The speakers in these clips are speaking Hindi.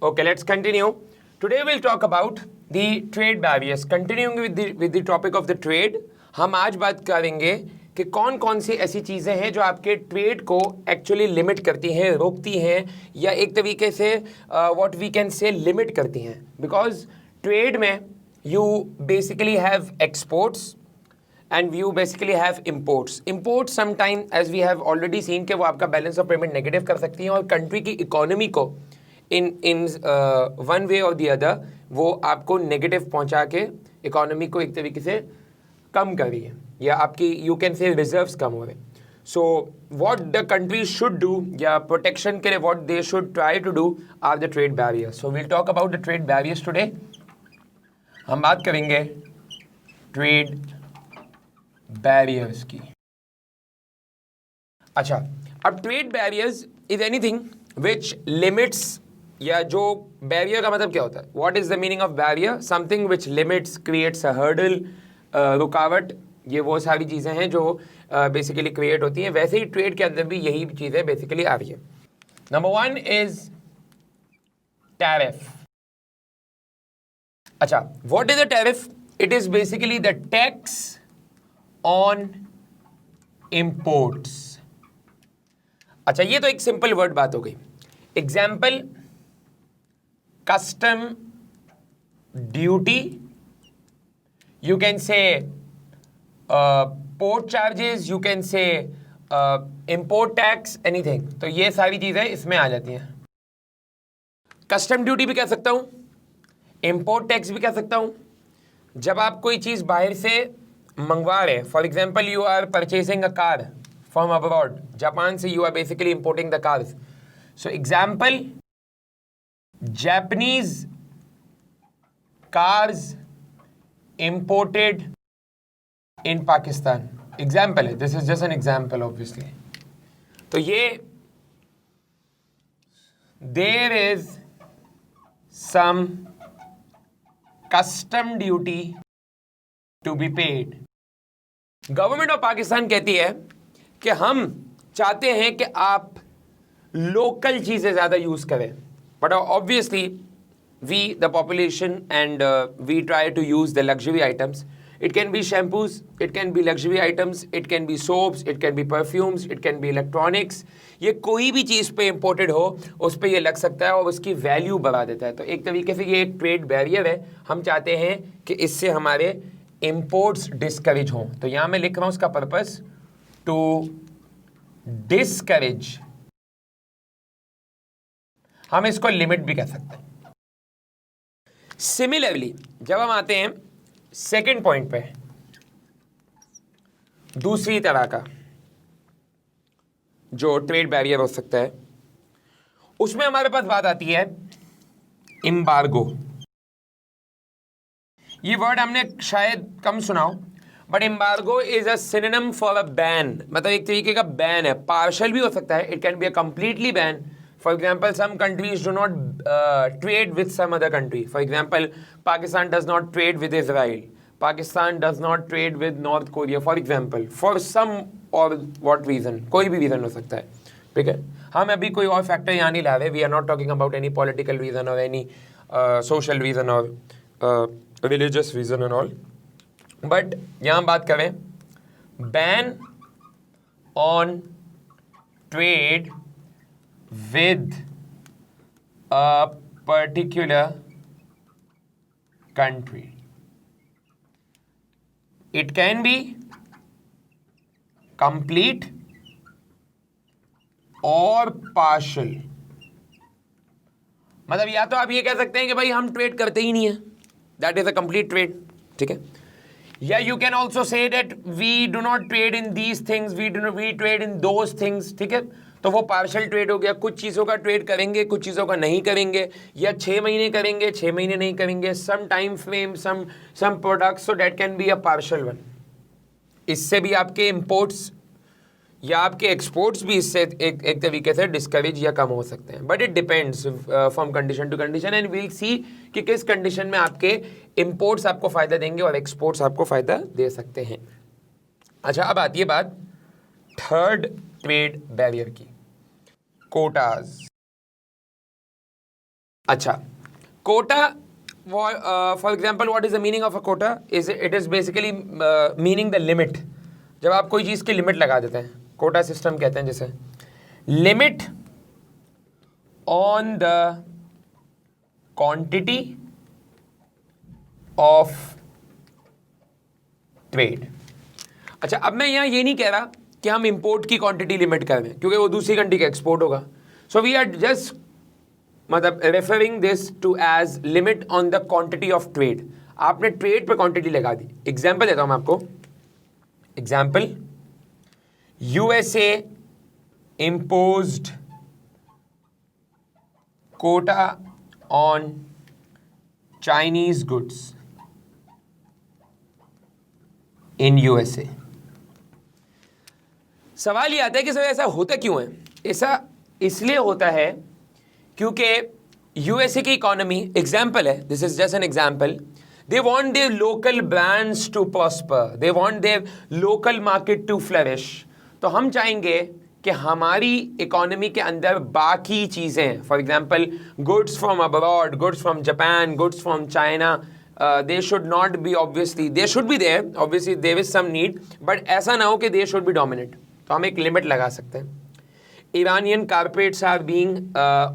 Okay, let's continue. Today we'll talk about the trade barriers. Continuing with the topic of the trade, हम आज बात करेंगे कि कौन कौन सी ऐसी चीज़ें हैं जो आपके ट्रेड को एक्चुअली लिमिट करती हैं, रोकती हैं, या एक तरीके से what we can say limit करती हैं. बिकॉज ट्रेड में you basically have exports and you basically have imports. Imports sometime as we have already seen कि वो आपका बैलेंस ऑफ पेमेंट नेगेटिव कर सकती हैं और कंट्री की इकोनॉमी को इन वन वे और दी अदर वो आपको नेगेटिव पहुंचा के इकोनॉमी को एक तरीके से कम कर रही है, या आपकी यू कैन से रिजर्व्स कम हो रहे. So what the country should do, या प्रोटेक्शन के लिए what they should try to do are the trade barriers. So we'll talk about the trade barriers today. हम बात करेंगे ट्रेड बैरियर्स की. अच्छा, अब trade barriers is anything which limits, या जो बैरियर का मतलब क्या होता है, what is the meaning of barrier? Something which limits, creates a hurdle, रुकावट. ये वो सारी चीजें हैं जो बेसिकली क्रिएट होती हैं. वैसे ही ट्रेड के अंदर भी यही चीजें बेसिकली आ रही है. Number 1 is tariff. अच्छा, what is a tariff? It is basically the tax on imports. अच्छा, ये तो एक सिंपल वर्ड बात हो गई. Example, custom duty, you can say port charges, you can say import tax, anything. तो ये सारी चीजें इसमें आ जाती हैं. कस्टम ड्यूटी भी कह सकता हूं, इंपोर्ट टैक्स भी कह सकता हूं. जब आप कोई चीज बाहर से मंगवा रहे, for example you are purchasing a car from abroad, Japan से you are basically importing the cars. So example, Japanese cars imported in Pakistan. Example है, this is just an example obviously. तो ये there is some custom duty to be paid. Government of Pakistan कहती है कि हम चाहते हैं कि आप लोकल चीजें ज्यादा यूज करें, but obviously we the population and we try to use the luxury items. It can be shampoos, it can be luxury items, it can be soaps, it can be perfumes, it can be electronics. ये कोई भी चीज पे इंपोर्टेड हो उस पर ये लग सकता है और उसकी वैल्यू बढ़ा देता है. तो एक तरीके से ये एक ट्रेड बैरियर है. हम चाहते हैं कि इससे हमारे इंपोर्ट्स डिस्करेज हों. तो यहां मैं लिख रहा हूं उसका पर्पस, टू डिस्करेज. हम इसको लिमिट भी कह सकते हैं. सिमिलरली जब हम आते हैं सेकेंड पॉइंट पे, दूसरी तरह का जो ट्रेड बैरियर हो सकता है, उसमें हमारे पास बात आती है एम्बार्गो. ये वर्ड हमने शायद कम सुना हो, but embargo is a synonym for a ban. मतलब एक तरीके का बैन है. पार्शियल भी हो सकता है, it can be a completely ban. For example, some countries do not trade with some other country. For example, Pakistan does not trade with Israel, Pakistan does not trade with North Korea, for example, for some और व्हाट रीजन. कोई भी रीजन हो सकता है. ठीक है, हम अभी कोई और फैक्टर यहाँ नहीं ला रहे. We are not talking about any political reason और एनी सोशल रीजन और religious reason and all. But यहां बात करें ban on trade with a particular country. It can be complete और पार्शियल. मतलब या तो आप ये कह सकते हैं कि भाई हम ट्रेड करते ही नहीं है, that is a complete trade. ठीक है, या you can also say that we do not trade in these things, we trade in those things. ठीक है, तो वो पार्शियल ट्रेड हो गया. कुछ चीज़ों का ट्रेड करेंगे, कुछ चीज़ों का नहीं करेंगे, या 6 महीने करेंगे, 6 महीने नहीं करेंगे, some time frame, some products. So that can be a partial one. इससे भी आपके इंपोर्ट्स या आपके एक्सपोर्ट्स भी इससे एक तरीके से डिस्करेज या कम हो सकते हैं. But it depends from condition to condition, and we'll see कि किस कंडीशन में आपके इंपोर्ट्स आपको फायदा देंगे और एक्सपोर्ट्स आपको फायदा दे सकते हैं. अच्छा, अब आती है बात थर्ड ट्रेड बैरियर की, कोटाज. अच्छा, quota, for example what is the meaning of a quota? It is basically meaning the limit. जब आप कोई चीज़ की लिमिट लगा देते हैं, कोटा सिस्टम कहते हैं जिसे, limit on the quantity of trade. अच्छा, अब मैं यहां ये नहीं कह रहा कि हम इंपोर्ट की क्वांटिटी लिमिट कर दें, क्योंकि वो दूसरी कंट्री का एक्सपोर्ट होगा। सो वी आर जस्ट मतलब referring this to as limit on the quantity of trade. आपने ट्रेड पे क्वांटिटी लगा दी। एग्जांपल देता हूं मैं आपको। Example, USA imposed quota on Chinese goods in USA। सवाल ये आता है कि सर ऐसा होता क्यों है? ऐसा इसलिए होता है क्योंकि यूएसए की इकोनॉमी, एग्जाम्पल है, this is just an example, they want their local brands to prosper, they want their local market to flourish। तो हम चाहेंगे कि हमारी इकोनॉमी के अंदर बाकी चीज़ें, for example goods from abroad, goods from Japan, goods from China, they should not be, obviously they should be there, obviously there is some need, but ऐसा ना हो कि दे शुड बी डोमिनेट। तो हम एक लिमिट लगा सकते हैं। Iranian carpets are being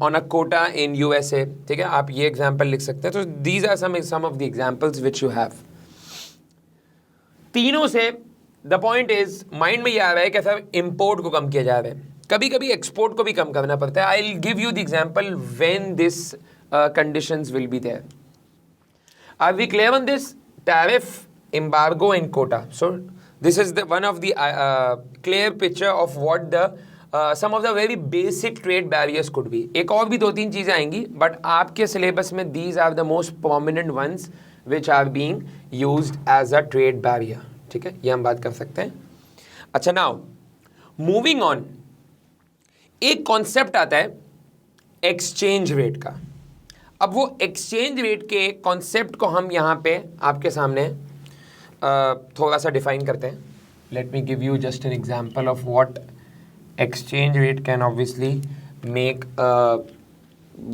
on a quota in USA। ठीक है, आप ये एग्जाम्पल लिख सकते हैं। तो these are some of the examples which you have। तीनों से द पॉइंट इज, माइंड में ये आ रहा है कि सर इंपोर्ट को कम किया जा रहा है, कभी कभी एक्सपोर्ट को भी कम करना पड़ता है। I will give you the example when this conditions will be there. Are we clear on this? Tariff, embargo and quota. So this is the one of the clear picture of what the some of the very basic trade barriers could be। एक और भी 2-3 चीज़ें आएंगी, बट आपके सिलेबस में these are the most prominent ones which are being used as a trade barrier। ठीक है, ये हम बात कर सकते हैं। अच्छा, नाउ मूविंग ऑन, एक कॉन्सेप्ट आता है एक्सचेंज रेट का। अब वो एक्सचेंज रेट के कॉन्सेप्ट को हम यहाँ पे आपके सामने थोड़ा सा डिफाइन करते हैं। Let me give you just an example of what exchange rate can obviously make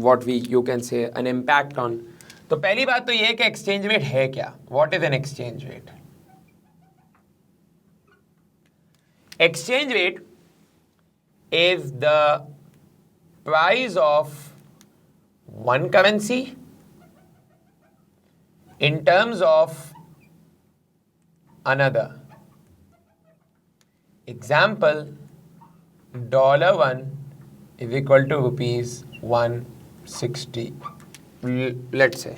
what you can say an impact on। तो पहली बात तो ये है कि exchange rate है क्या? What is an exchange rate? Exchange rate is the price of one currency in terms of another। Example, $1 is equal to rupees 160, let's say।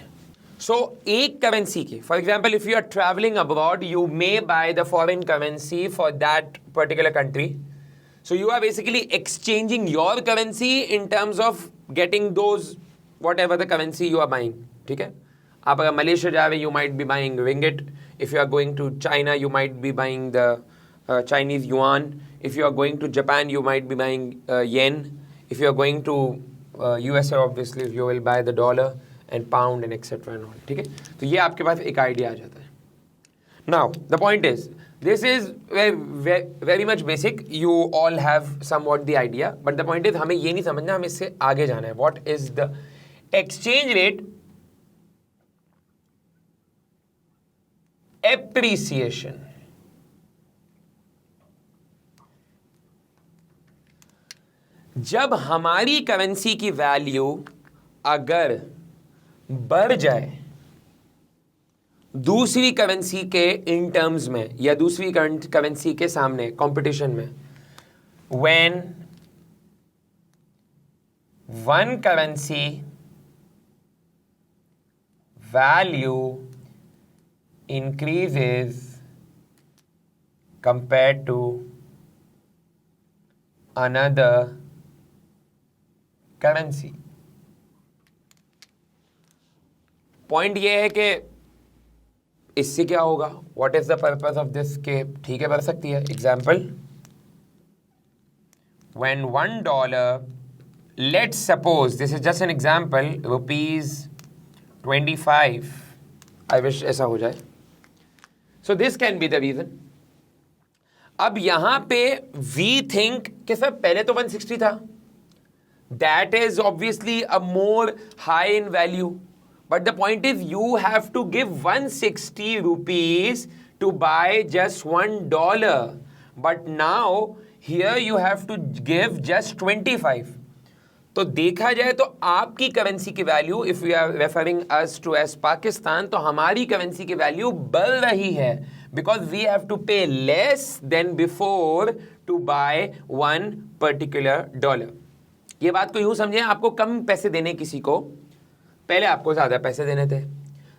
So एक करेंसी की, for example, if you are traveling abroad, you may buy the foreign currency for that particular country। So you are basically exchanging your currency in terms of getting those whatever the currency you are buying। ठीक है, आप अगर मलेशिया जा रहे, you might be buying ringgit। If you are going to China, you might be buying the Chinese yuan। If you are going to Japan, you might be buying yen। If you are going to USA, obviously you will buy the dollar and pound and etc and all। ठीक है, तो ये आपके पास एक आइडिया आ जाता है। Now the point is, this is very much basic, you all have somewhat the idea, but the point is हमें ये नहीं समझना, हमें इससे आगे जाना है। What is the exchange rate appreciation? जब हमारी करेंसी की वैल्यू अगर बढ़ जाए दूसरी करेंसी के इन टर्म्स में या दूसरी करेंसी के सामने कंपटीशन में, when one currency value increases compared to another currency। Point ये है कि इससे क्या होगा, what is the purpose of this, के ठीक है बढ़ सकती है। Example, when $1, let's suppose, this is just an example, ₹25, I wish ऐसा हो जाए। So this can be the reason. अब यहां पे वी थिंक कि सर पहले तो 160 था, that is obviously a more high in value, but the point is you have to give 160 rupees to buy just $1, but now here you have to give just 25. तो देखा जाए तो आपकी करेंसी की value, if we are referring us to as Pakistan, तो हमारी करेंसी की वैल्यू बढ़ रही है because we have to pay less than before to buy one particular dollar. ये बात को यूं समझें, आपको कम पैसे देने किसी को, पहले आपको ज्यादा पैसे देने थे,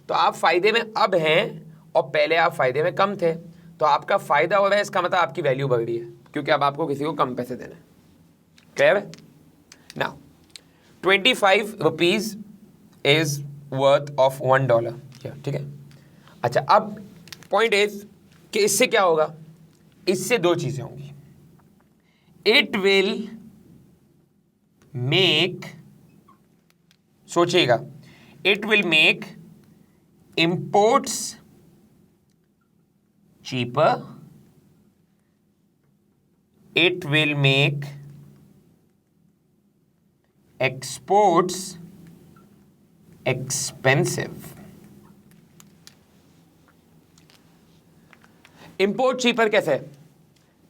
तो आप फायदे में अब हैं और पहले आप फायदे में कम थे, तो आपका फायदा हो रहा है, इसका मतलब आपकी वैल्यू बढ़ रही है क्योंकि अब आपको किसी को कम पैसे देने. क्लियर है? Now 25 rupees is worth of $1. ठीक है. अच्छा, अब पॉइंट इज कि इससे क्या होगा? इससे दो चीजें होंगी. इट विल मेक, सोचिएगा, it will make imports cheaper, it will make exports expensive. Import cheaper कैसे?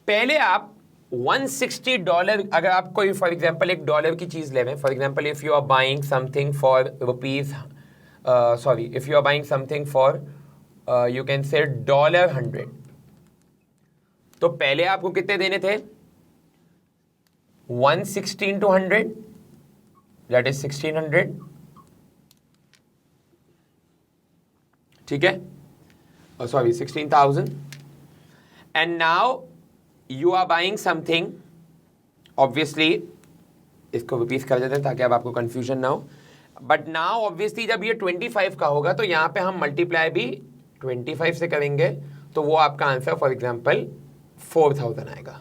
पहले आप $160, अगर आप कोई फॉर एग्जांपल $1 की चीज ले रहे हैं, for example if you are buying something for rupees, sorry, if you are buying something for you can say $100, तो पहले आपको कितने देने थे? 160 into 100, that is 1600. ठीक है, sorry 16,000. and now you are buying something, obviously इसको रिपीट कर देते हैं ताकि अब आपको कंफ्यूजन ना हो, बट नाउ ऑब्वियसली जब ये 25 का होगा तो यहाँ पे हम मल्टीप्लाई भी 25 से करेंगे, तो वो आपका आंसर फॉर एग्जांपल 4000 आएगा.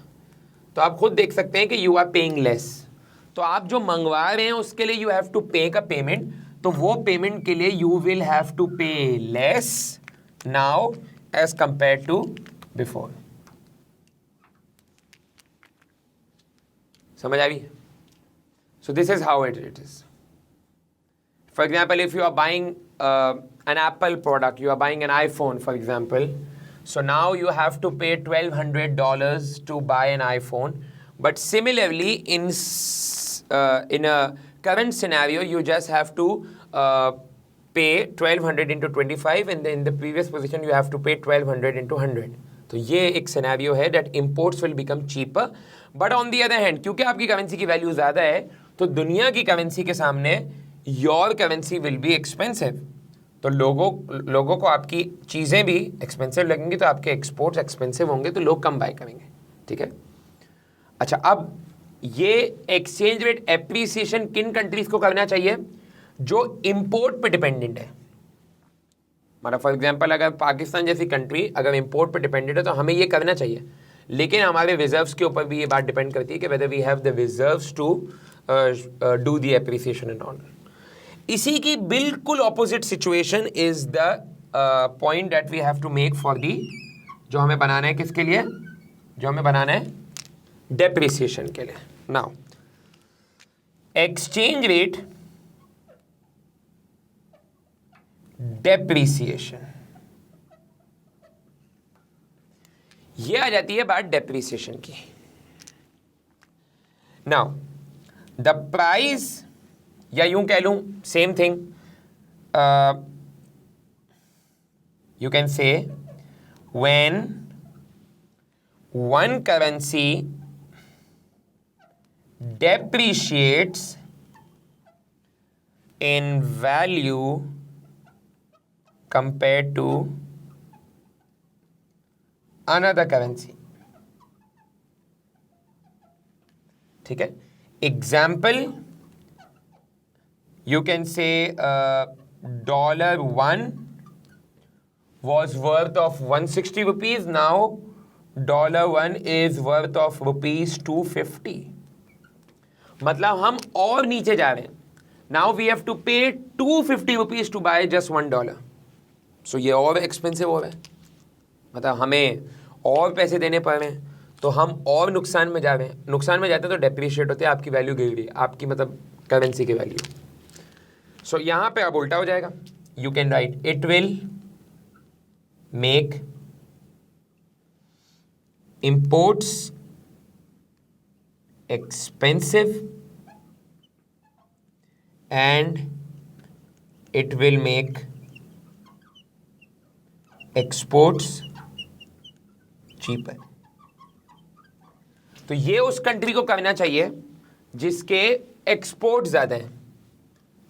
तो आप खुद देख सकते हैं कि यू आर पेइंग लेस. तो आप जो मंगवा रहे हैं उसके लिए यू हैव टू पे का पेमेंट, तो वो पेमेंट के लिए you will have to pay less now as compare to before. समझ आ गई? So this is how it is. For example if you are buying an Apple product, you are buying an iPhone for example, so now you have to pay $1,200 to buy an iPhone, but similarly in a current scenario you just have to pay 1200 into 25, and then in the previous position you have to pay 1200 into 100. तो ये एक सिनेरियो है that imports will become cheaper, but on the other hand क्योंकि आपकी करेंसी की वैल्यू ज़्यादा है तो दुनिया की करेंसी के सामने your currency will be expensive. तो लोगों को आपकी चीज़ें भी एक्सपेंसिव लगेंगी, तो आपके एक्सपोर्ट्स एक्सपेंसिव होंगे, तो लोग कम बाय करेंगे. ठीक है. अच्छा, अब ये एक्सचेंज रेट एप्रिसिएशन किन कंट्रीज को करना चाहिए? जो इंपोर्ट पे डिपेंडेंट है. मतलब फॉर एग्जांपल अगर पाकिस्तान जैसी कंट्री अगर इंपोर्ट पे डिपेंडेंट है तो हमें ये करना चाहिए, लेकिन हमारे रिजर्व्स के ऊपर भी ये बात डिपेंड करती है कि whether we have the reserves to do the appreciation and all. इसी की बिल्कुल opposite situation is the point that we have to make for the, जो हमें बनाना है किसके लिए? जो हमें बनाना है डेप्रिसिएशन के लिए. नाउ एक्सचेंज रेट डेप्रिसिएशन, ये आ जाती है बात डेप्रिसिएशन की. नाउ द प्राइस, या यूं कह लूं सेम थिंग, यू कैन से when one currency depreciates in value compared to another currency. ठीक है. Example, you can say $1 was worth of 160 rupees. Now $1 is worth of rupees 250. मतलब हम और नीचे जा रहे हैं. नाउ वी हैव टू पे 250 रुपीज टू बाय जस्ट $1. सो ये और एक्सपेंसिव हो रहा है, मतलब हमें और पैसे देने पड़ रहे हैं. तो हम और नुकसान में जा रहे हैं, नुकसान में जाते हैं तो डेप्रिशिएट होते हैं, आपकी वैल्यू गिर रही है, आपकी मतलब करेंसी की वैल्यू। सो यहाँ पे अब उल्टा हो जाएगा, you can write it will make imports expensive and it will make exports cheaper। तो ये उस कंट्री को करना चाहिए जिसके एक्सपोर्ट ज्यादा हैं,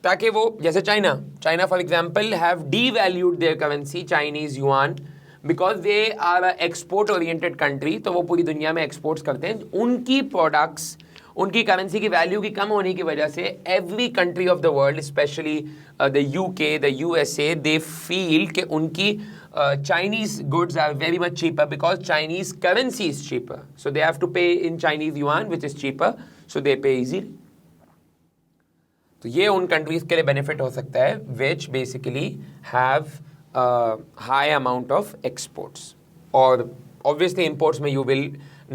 ताकि वो, जैसे China for example have devalued their currency Chinese yuan because they are export oriented country, तो वो पूरी दुनिया में एक्सपोर्ट्स करते हैं। उनकी प्रोडक्ट्स, उनकी करेंसी की वैल्यू की कम होने की वजह से every country of the world, especially the UK, the USA, they feel कि उनकी Chinese goods are very much cheaper because Chinese currency is cheaper, so they have to pay in Chinese yuan which is cheaper, so they pay easily. तो ये उन कंट्रीज के लिए बेनिफिट हो सकता है which basically have high amount of exports, और obviously imports में you will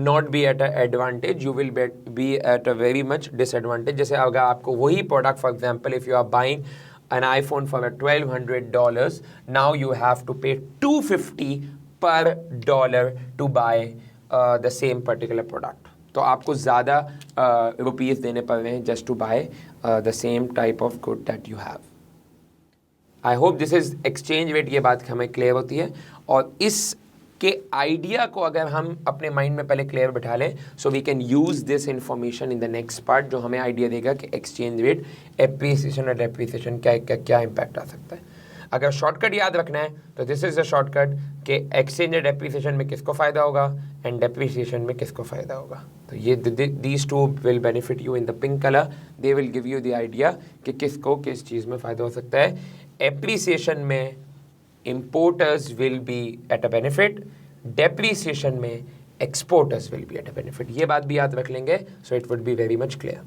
not be at a advantage, you will be at a very much disadvantage। जैसे अगर आपको वही product, for example if you are buying an iPhone for $1,200, now you have to pay $250 per dollar to buy the same particular product। तो आपको ज़्यादा रुपीज़ देने पड़ रहे हैं just to buy the same type of good that you have। I hope this is exchange rate, ये बात हमें क्लियर होती है। और इसके आइडिया को अगर हम अपने माइंड में पहले क्लियर बैठा लें, so we can use this information in the next part, जो हमें आइडिया देगा कि एक्सचेंज रेट, एप्रिसिएशन और डेप्रिसिएशन क्या इम्पैक्ट आ सकता है। अगर शॉर्टकट याद रखना है तो दिस इज द शॉर्टकट कि एक्सचेंज रेट डेप्रिसिएशन में किसको फ़ायदा होगा एंड डेप्रिसिएशन में किसको फ़ायदा होगा। तो ये these two will benefit you in the pink colour, they will give you the idea कि किसको किस चीज़ में फ़ायदा हो सकता है। एप्रिसिएशन में importers will be at a benefit, depreciation में exporters will be at a benefit। ये बात भी याद रख लेंगे, so it would be very much clear।